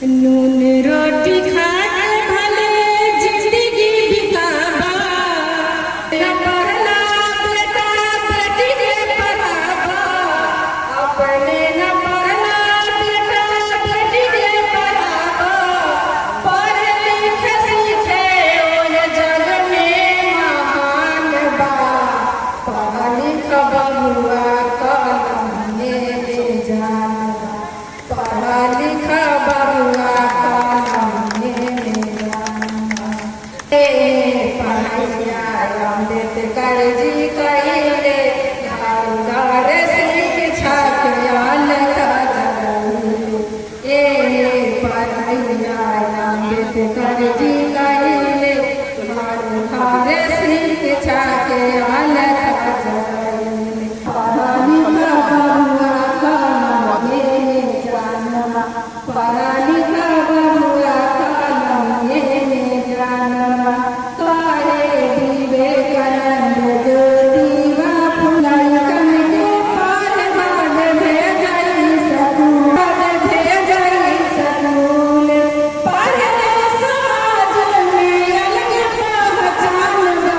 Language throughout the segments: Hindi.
नून रोटी खा के भले जिंदगी बितावा, न पढ़ना बेटा बेटी के पढ़ावा, अपने न पढ़ना बेटा बेटी के पढ़ावा, पढ़ लिख सीखे ओह जग में महान बा, पढ़ लिख बबुआ कलम में जान, पढ़ लिख बबुआ कलम में जान। पढ़ैया अम्बेडकर जी कहिले घर शिक्षा के अलग जगह, पढ़ैया अम्बेडकर जी कहिले घर शिक्षा के अलग जगह, पढ़ लिख बबुआ कलम में जान, पढ़ लिख बबुआ कलम में जान। करे विवेकानंद ज्योतिबा फुलाई के पार भाग भेजई सकूल, भेजई सकूल, पढ़े समाज में अलग पहचान बा,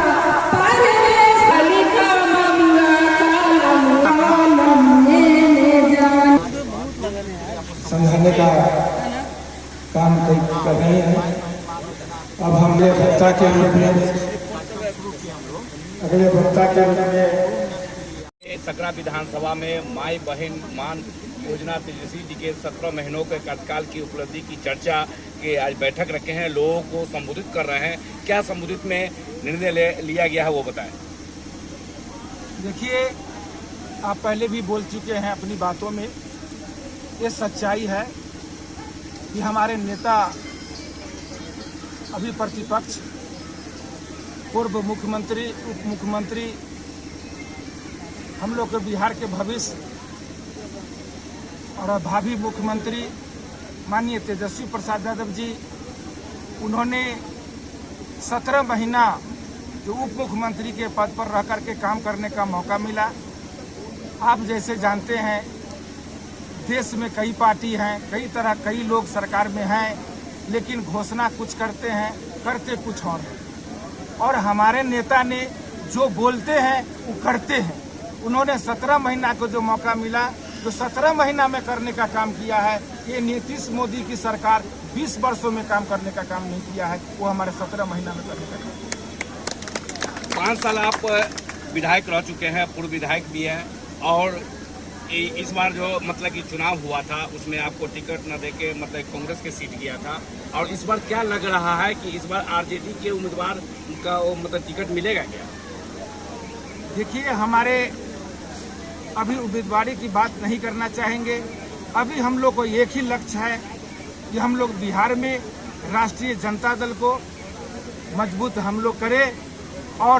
पढ़े लिख बबुआ कलम में जान। समझाने का काम कर रहे हैं। अब हमने वक्ता के रूप में अगले वक्ता के रूप में सकरा विधानसभा में माई बहन मान योजना तेजस्वी जी के 17 महीनों के कार्यकाल की उपलब्धि की चर्चा के आज बैठक रखे हैं, लोगों को संबोधित कर रहे हैं। क्या संबोधित में निर्णय लिया गया है वो बताएं। देखिए, आप पहले भी बोल चुके हैं अपनी बातों में, ये सच्चाई है कि हमारे नेता अभी प्रतिपक्ष पूर्व मुख्यमंत्री उप मुख्यमंत्री हम लोग के बिहार के भविष्य और भावी मुख्यमंत्री माननीय तेजस्वी प्रसाद यादव जी, उन्होंने 17 महीना जो उप मुख्यमंत्री के पद पर रह कर के काम करने का मौका मिला। आप जैसे जानते हैं देश में कई पार्टी हैं, कई तरह कई लोग सरकार में हैं, लेकिन घोषणा कुछ करते हैं, करते कुछ और हैं। और हमारे नेता ने जो बोलते हैं वो करते हैं। उन्होंने 17 महीना को जो मौका मिला, जो 17 महीना में करने का काम किया है, ये नीतीश मोदी की सरकार 20 वर्षों में काम करने का काम नहीं किया है, वो हमारे 17 महीना में करने का काम। 5 साल आप विधायक रह चुके हैं, पूर्व विधायक भी हैं, और इस बार जो मतलब कि चुनाव हुआ था उसमें आपको टिकट न देके मतलब कांग्रेस के सीट गया था, और इस बार क्या लग रहा है कि इस बार आरजेडी के उम्मीदवार का मतलब टिकट मिलेगा क्या? देखिए, हमारे अभी उम्मीदवारी की बात नहीं करना चाहेंगे। अभी हम लोग को एक ही लक्ष्य है कि हम लोग बिहार में राष्ट्रीय जनता दल को मजबूत हम लोग करें, और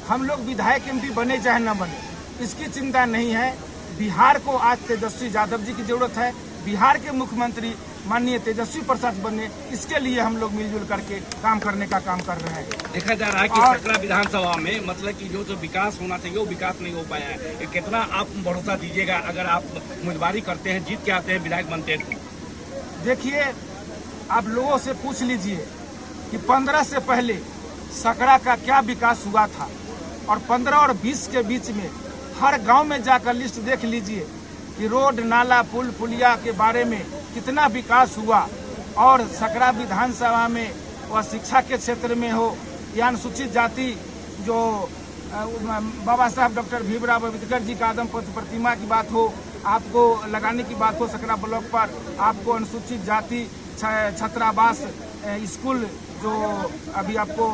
हम लोग विधायक एमपी बने चाहे न बने, इसकी चिंता नहीं है। बिहार को आज तेजस्वी यादव जी की जरूरत है, बिहार के मुख्यमंत्री माननीय तेजस्वी प्रसाद बने, इसके लिए हम लोग मिलजुल करके काम करने का काम कर रहे हैं। देखा जा रहा है कि सकरा विधानसभा में मतलब कि जो विकास होना चाहिए वो विकास नहीं हो पाया है। कितना आप भरोसा दीजिएगा अगर आप उम्मीदवारी करते हैं, जीत के आते हैं, विधायक बनते हैं? देखिए, आप लोगों से पूछ लीजिए कि 15 से पहले सकरा का क्या विकास हुआ था, और 15 और 20 के बीच में हर गांव में जाकर लिस्ट देख लीजिए कि रोड, नाला, पुल, पुलिया के बारे में कितना विकास हुआ। और सकरा विधानसभा में वह शिक्षा के क्षेत्र में हो या अनुसूचित जाति जो बाबा साहब डॉक्टर भीमराव अम्बेडकर जी का आदम प्रतिमा की बात हो, आपको लगाने की बात हो सकरा ब्लॉक पर, आपको अनुसूचित जाति छात्रावास स्कूल जो अभी आपको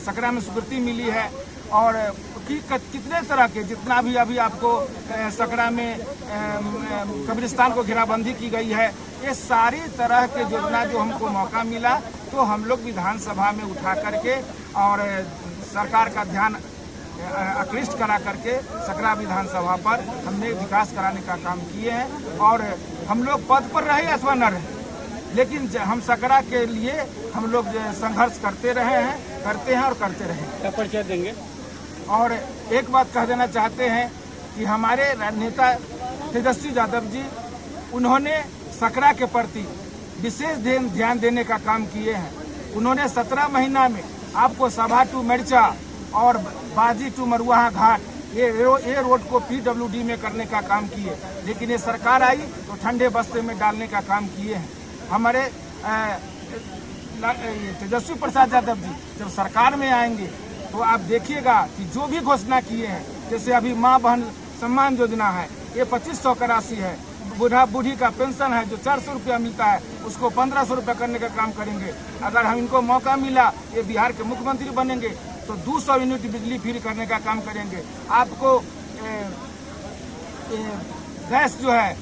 सकरा में स्वीकृति मिली है, और कितने तरह के जितना भी अभी आपको सकरा में कब्रिस्तान को घेराबंदी की गई है, ये सारी तरह के योजना जो हमको मौका मिला तो हम लोग विधानसभा में उठा करके और सरकार का ध्यान आकृष्ट करा करके सकरा विधानसभा पर हमने विकास कराने का काम किए हैं। और हम लोग पद पर रहे अथवा न रहे, लेकिन हम सकरा के लिए हम लोग संघर्ष करते रहे हैं, करते हैं और करते रहें। क्या परिचय देंगे? और एक बात कह देना चाहते हैं कि हमारे नेता तेजस्वी यादव जी, उन्होंने सकरा के प्रति विशेष ध्यान देने का काम किए हैं। उन्होंने 17 महीना में आपको सभा टू मिर्चा और बाजी टू मरुआ घाट ये रोड को PWD में करने का काम किए, लेकिन ये सरकार आई तो ठंडे बस्ते में डालने का काम किए हैं। हमारे तेजस्वी प्रसाद यादव जी जब सरकार में आएंगे तो आप देखिएगा कि जो भी घोषणा किए हैं, जैसे अभी माँ बहन सम्मान योजना है, ये 2500 का राशि है। बूढ़ा बूढ़ी का पेंशन है जो 400 रुपया मिलता है, उसको 1500 रुपया करने का काम करेंगे। अगर हम इनको मौका मिला, ये बिहार के मुख्यमंत्री बनेंगे तो 200 यूनिट बिजली फ्री करने का काम करेंगे। आपको गैस जो है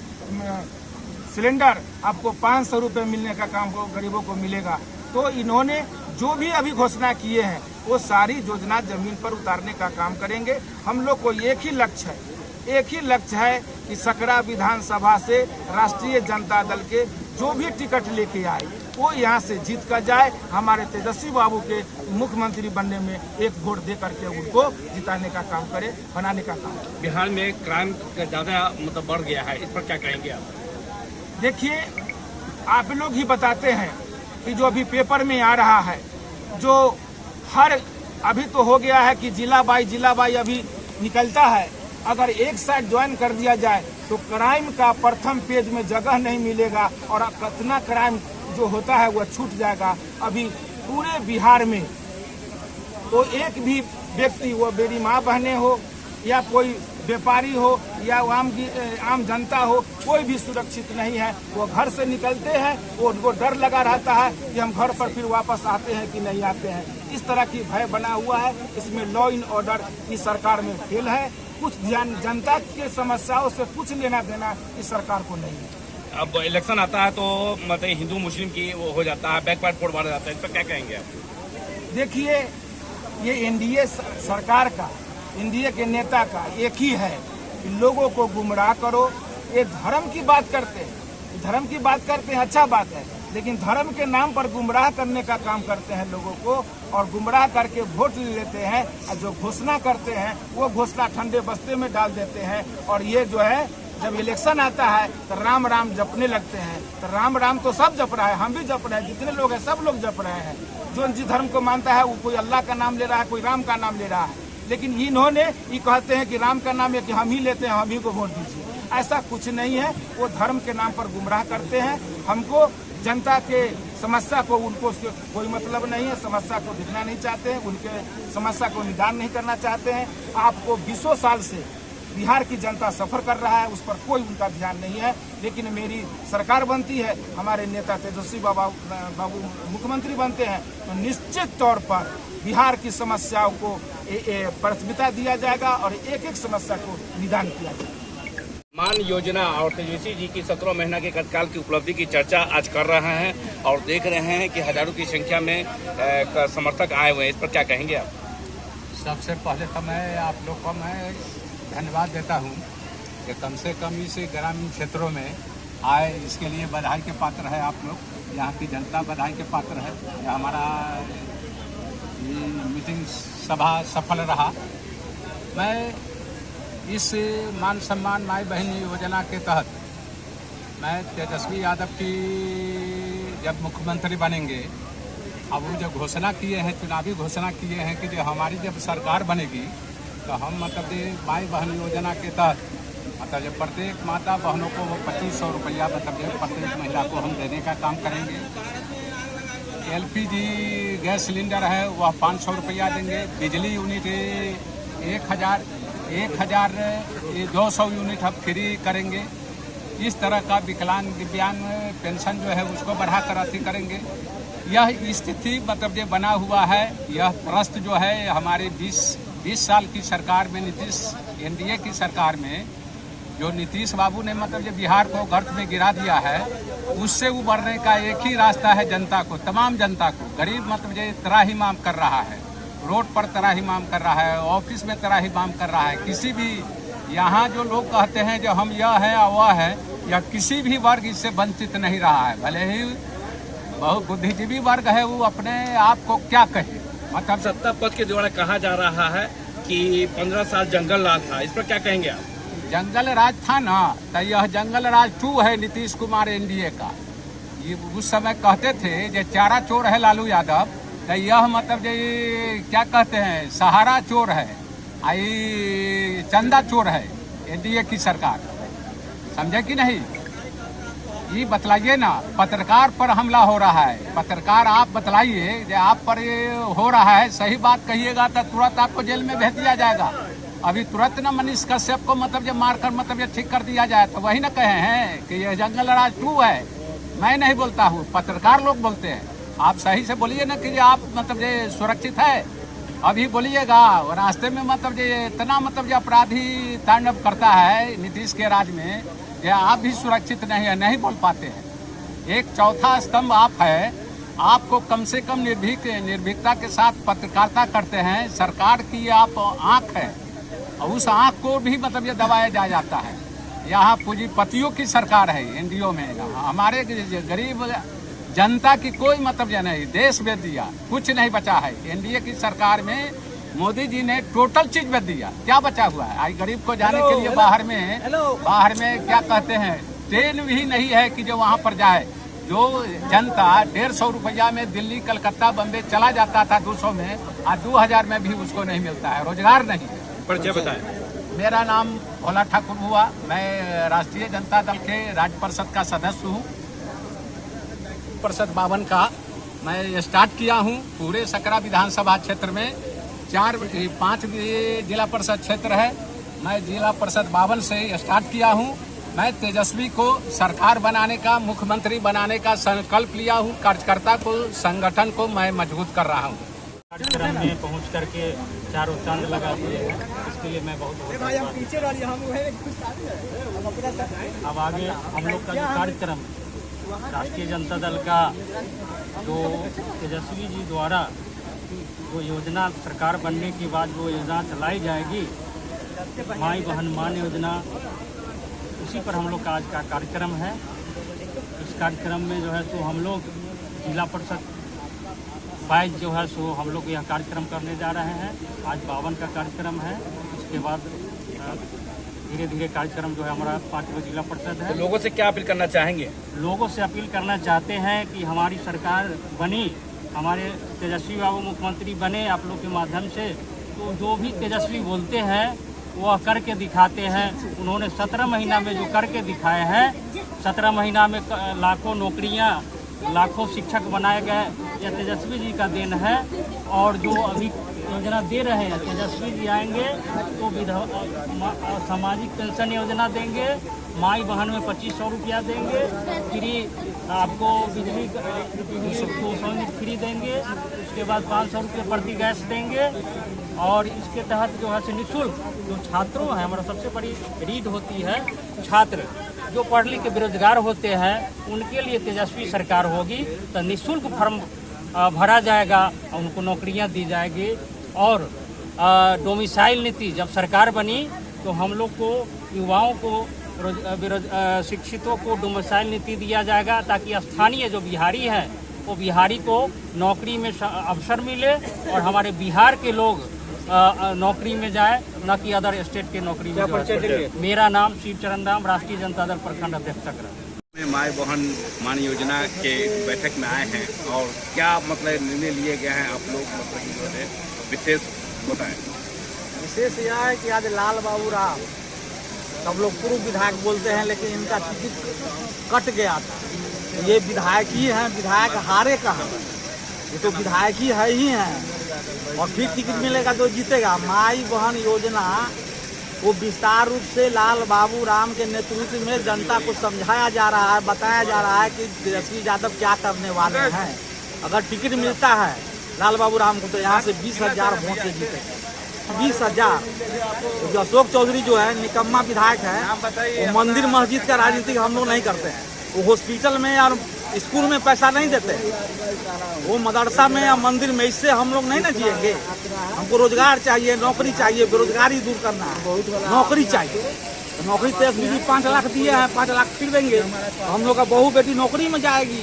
सिलेंडर आपको 500 रुपये मिलने का काम गरीबों को मिलेगा। तो इन्होंने जो भी अभी घोषणा किए हैं वो सारी योजना जमीन पर उतारने का काम करेंगे। हम लोग को एक ही लक्ष्य है कि सकरा विधानसभा से राष्ट्रीय जनता दल के जो भी टिकट लेके आए वो यहाँ से जीत कर जाए, हमारे तेजस्वी बाबू के मुख्यमंत्री बनने में एक वोट दे करके उनको जिताने का काम करे, बनाने का काम। बिहार में क्राइम ज़्यादा मतलब बढ़ गया है, इस पर क्या कहेंगे आप? देखिए, आप लोग ही बताते हैं कि जो अभी पेपर में आ रहा है, जो अभी तो हो गया है कि जिला बाई अभी निकलता है। अगर एक साइड ज्वाइन कर दिया जाए तो क्राइम का प्रथम पेज में जगह नहीं मिलेगा और कितना क्राइम जो होता है वह छूट जाएगा। अभी पूरे बिहार में तो एक भी व्यक्ति, वो मेरी माँ बहनें हो या कोई व्यापारी हो या आम जनता हो, कोई भी सुरक्षित नहीं है। वो घर से निकलते हैं, वो डर लगा रहता है कि हम घर पर फिर वापस आते हैं कि नहीं आते हैं। इस तरह की भय बना हुआ है। इसमें लॉ एंड ऑर्डर की सरकार में फेल है। कुछ ध्यान जनता के समस्याओं से कुछ लेना देना इस सरकार को नहीं है। अब इलेक्शन आता है तो मतलब हिंदू मुस्लिम की वो हो जाता है, बैकवर्ड वोट मारा जाता है, इस पर क्या कहेंगे आप? देखिए, ये एनडीए सरकार का, एनडीए के नेता का एक ही है कि लोगों को गुमराह करो। ये धर्म की बात करते हैं, अच्छा बात है, लेकिन धर्म के नाम पर गुमराह करने का काम करते हैं लोगों को, और गुमराह करके वोट ले लेते हैं। और जो घोषणा करते हैं वो घोषणा ठंडे बस्ते में डाल देते हैं। और ये जो है, जब इलेक्शन आता है तो राम राम जपने लगते हैं। तो राम राम तो सब जप रहा है, हम भी जप रहे हैं, जितने लोग हैं सब लोग जप रहे हैं। जो जिस धर्म को मानता है वो कोई अल्लाह का नाम ले रहा है, कोई राम का नाम ले रहा है, लेकिन इन्होंने ये कहते हैं कि राम का नाम है कि हम ही लेते हैं, हम ही को वोट दीजिए। ऐसा कुछ नहीं है। वो धर्म के नाम पर गुमराह करते हैं। हमको जनता के समस्या को, उनको कोई मतलब नहीं है, समस्या को दिखना नहीं चाहते हैं, उनके समस्या को निदान नहीं करना चाहते हैं। आपको 20 साल से बिहार की जनता सफर कर रहा है, उस पर कोई उनका ध्यान नहीं है। लेकिन मेरी सरकार बनती है, हमारे नेता तेजस्वी बाबू मुख्यमंत्री बनते हैं, तो निश्चित तौर पर बिहार की समस्याओं को प्राथमिकता दिया जाएगा और एक एक समस्या को निदान किया जाएगा। मान योजना और तेजस्वी जी की 17 महीना के कार्यकाल की उपलब्धि की चर्चा आज कर रहे हैं और देख रहे हैं कि हजारों की संख्या में समर्थक आए हुए हैं, इस पर क्या कहेंगे आप? सबसे पहले तो मैं आप लोग को मैं धन्यवाद देता हूं कि कम से कम इस ग्रामीण क्षेत्रों में आए, इसके लिए बधाई के पात्र है आप लोग। यहाँ की जनता बधाई के पात्र है। हमारा ये मीटिंग सभा सफल रहा। मैं इस मान सम्मान माई बहन योजना के तहत मैं तेजस्वी यादव की जब मुख्यमंत्री बनेंगे, अब वो जो घोषणा किए हैं, चुनावी घोषणा किए हैं कि जो हमारी जब सरकार बनेगी तो हम मतलब माई बहन योजना के तहत मतलब प्रत्येक माता बहनों को वो 2500 रुपया मतलब प्रत्येक महिला को हम देने का काम करेंगे। LPG गैस सिलेंडर है वह 500 रुपया देंगे। बिजली यूनिट 1200 यूनिट हम फ्री करेंगे। इस तरह का विकलांग दिव्यांग पेंशन जो है उसको बढ़ा कर अति करेंगे। यह स्थिति मतलब ये बना हुआ है। यह प्रस्त जो है हमारे 20 साल की सरकार में, एनडीए की सरकार में जो नीतीश बाबू ने मतलब ये बिहार को गर्त में गिरा दिया है, उससे उबरने का एक ही रास्ता है। जनता को, तमाम जनता को, गरीब मतलब ये त्राहिमाम कर रहा है, रोड पर त्राहिमाम कर रहा है, ऑफिस में त्राहिमाम कर रहा है। किसी भी यहाँ जो लोग कहते हैं जो हम यह है और वह है, या किसी भी वर्ग इससे वंचित नहीं रहा है। भले ही बहुत बुद्धिजीवी वर्ग है, वो अपने आप को क्या कहे। मतलब सत्ता पक्ष के द्वारा कहा जा रहा है कि 15 साल जंगल राज था, इस पर क्या कहेंगे आप? जंगल राज था ना, तो यह जंगल राज 2 है नीतीश कुमार एनडीए का। ये उस समय कहते थे जो चारा चोर है लालू यादव, तो यह मतलब ये क्या कहते हैं, सहारा चोर है, आई चंदा चोर है एनडीए की सरकार। समझे कि नहीं? ये बतलाइए ना, पत्रकार पर हमला हो रहा है। पत्रकार आप बतलाइए जो आप पर ये हो रहा है, सही बात कहिएगा तो तुरंत आपको जेल में भेज दिया जाएगा। अभी तुरंत ना मनीष कश्यप को मतलब जब मारकर मतलब ये ठीक कर दिया जाए, तो वही ना कहे हैं कि यह जंगल राज 2 है। मैं नहीं बोलता हूँ, पत्रकार लोग बोलते हैं। आप सही से बोलिए ना कि आप मतलब ये सुरक्षित है। अभी बोलिएगा रास्ते में मतलब ये इतना मतलब ये अपराधी तांडव करता है नीतीश के राज में, ये आप भी सुरक्षित नहीं है, नहीं बोल पाते हैं। एक चौथा स्तंभ आप है, आपको कम से कम निर्भीकता के साथ पत्रकारिता करते हैं। सरकार की आप आंख है और उस आंख को भी मतलब ये दबाया जाता है। यहाँ पूंजीपतियों की सरकार है एनडीओ में, हमारे गरीब जनता की कोई मतलब ये नहीं। देश बेच दिया, कुछ नहीं बचा है। एनडीए की सरकार में मोदी जी ने टोटल चीज बेच दिया, क्या बचा हुआ है? आई गरीब को जाने के लिए बाहर में क्या कहते हैं, ट्रेन भी नहीं है कि जो वहाँ पर जाए। जो जनता 150 रुपया में दिल्ली कलकत्ता बम्बे चला जाता था 200 में, आज 2000 में भी उसको नहीं मिलता है, रोजगार नहीं है। परिचय बताएं। मेरा नाम भोला ठाकुर हुआ, मैं राष्ट्रीय जनता दल के राज्य परिषद का सदस्य हूँ। परिषद 52 का मैं स्टार्ट किया हूँ। पूरे सकरा विधानसभा क्षेत्र में 5 जिला परिषद क्षेत्र है। मैं जिला परिषद 52 से स्टार्ट किया हूँ। मैं तेजस्वी को सरकार बनाने का, मुख्यमंत्री बनाने का संकल्प लिया हूँ। कार्यकर्ता को, संगठन को मैं मजबूत कर रहा हूँ। कार्यक्रम में पहुंच करके चारों चांद लगा दिए हैं, इसके लिए मैं बहुत अब आगे हम लोग का जो कार्यक्रम राष्ट्रीय जनता दल का जो तेजस्वी जी द्वारा जो योजना सरकार बनने के बाद जो योजना चलाई जाएगी, माई बहन मान योजना, उसी पर हम लोग का आज का कार्यक्रम है। इस कार्यक्रम में जो है सो हम लोग जिला परिषद 22 जो है सो हम लोग यह कार्यक्रम करने जा रहे हैं। आज 52 का कार्यक्रम है। इसके बाद धीरे धीरे कार्यक्रम जो है हमारा 5वां जिला परिषद है। तो लोगों से क्या अपील करना चाहेंगे? लोगों से अपील करना चाहते हैं कि हमारी सरकार बनी, हमारे तेजस्वी बाबू मुख्यमंत्री बने आप लोग के माध्यम से, तो जो भी तेजस्वी बोलते हैं वह करके दिखाते हैं। उन्होंने 17 महीना में जो करके दिखाए हैं, 17 महीना में लाखों नौकरियां, लाखों शिक्षक बनाए गए, यह तेजस्वी जी का देन है। और जो अभी योजना दे रहे हैं, तेजस्वी जी आएंगे तो सामाजिक पेंशन योजना देंगे, माई बहन में 2500 रुपया देंगे, फ्री आपको बिजली 200 यूनिट फ्री देंगे, उसके बाद 500 रुपये प्रति गैस देंगे। और इसके तहत जो है निःशुल्क जो छात्रों हैं, हमारा सबसे बड़ी रीड होती है, छात्र जो पढ़ लिख के बेरोजगार होते हैं उनके लिए तेजस्वी सरकार होगी तो निःशुल्क फॉर्म भरा जाएगा और उनको नौकरियां दी जाएगी। और डोमिसाइल नीति जब सरकार बनी तो हम लोग को युवाओं को शिक्षितों को डोमिसाइल नीति दिया जाएगा, ताकि स्थानीय जो बिहारी हैं वो बिहारी को नौकरी में अवसर मिले और हमारे बिहार के लोग नौकरी में जाए, न कि अदर स्टेट के नौकरी में जाए। मेरा नाम शिवचरण राम, राष्ट्रीय जनता दल प्रखंड अध्यक्ष सकरा। माई बहन मान योजना के बैठक में आए हैं और क्या मतलब निर्णय लिए गए हैं आप लोग, मतलब जो है विशेष बताएं। विशेष यह है कि आज लाल बाबू राम, सब लोग पूर्व विधायक बोलते हैं, लेकिन इनका टिकट कट गया था। ये विधायक ही हैं, विधायक हारे कहाँ, ये तो विधायक ही है ही हैं। और फिर टिकट मिलेगा तो जीतेगा। माई बहन योजना वो विस्तार रूप से लाल बाबू राम के नेतृत्व में जनता को समझाया जा रहा है, बताया जा रहा है कि तेजस्वी यादव क्या करने वाले हैं। अगर टिकट मिलता है लाल बाबू राम को तो यहाँ से 20,000 वोट से जीतेगा। 20,000। जो अशोक चौधरी जो है निकम्मा विधायक है, वो मंदिर मस्जिद का राजनीति हम लोग नहीं करते हैं। वो हॉस्पिटल में और स्कूल में पैसा नहीं देते, वो मदरसा में या मंदिर में। इससे हम लोग नहीं ना जिएंगे। हमको रोजगार चाहिए, नौकरी चाहिए, बेरोजगारी दूर करना है, नौकरी चाहिए। तो नौकरी तेजस्वी जी 5 लाख दिए हैं, 5 लाख फिर देंगे। हम लोग का बहू बेटी नौकरी में जाएगी,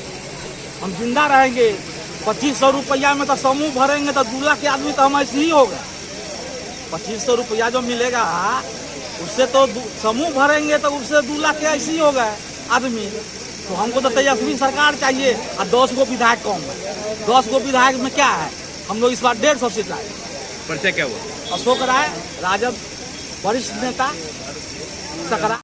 हम जिंदा रहेंगे। 2500 रुपया में तो समूह भरेंगे तो 2 लाख के आदमी तो हम ऐसे ही होगा। 2500 रुपया जो मिलेगा उससे तो समूह भरेंगे तो उससे 2 लाख के ऐसे ही हो गए आदमी। तो हमको तो तेजस्वी सरकार चाहिए। और 10 गो विधायक कम है। 10 गो विधायक में क्या है, हम लोग इस बार 150 सीट लाए। परिचय क्या हुआ? अशोक राय, राजद वरिष्ठ नेता, सकरा।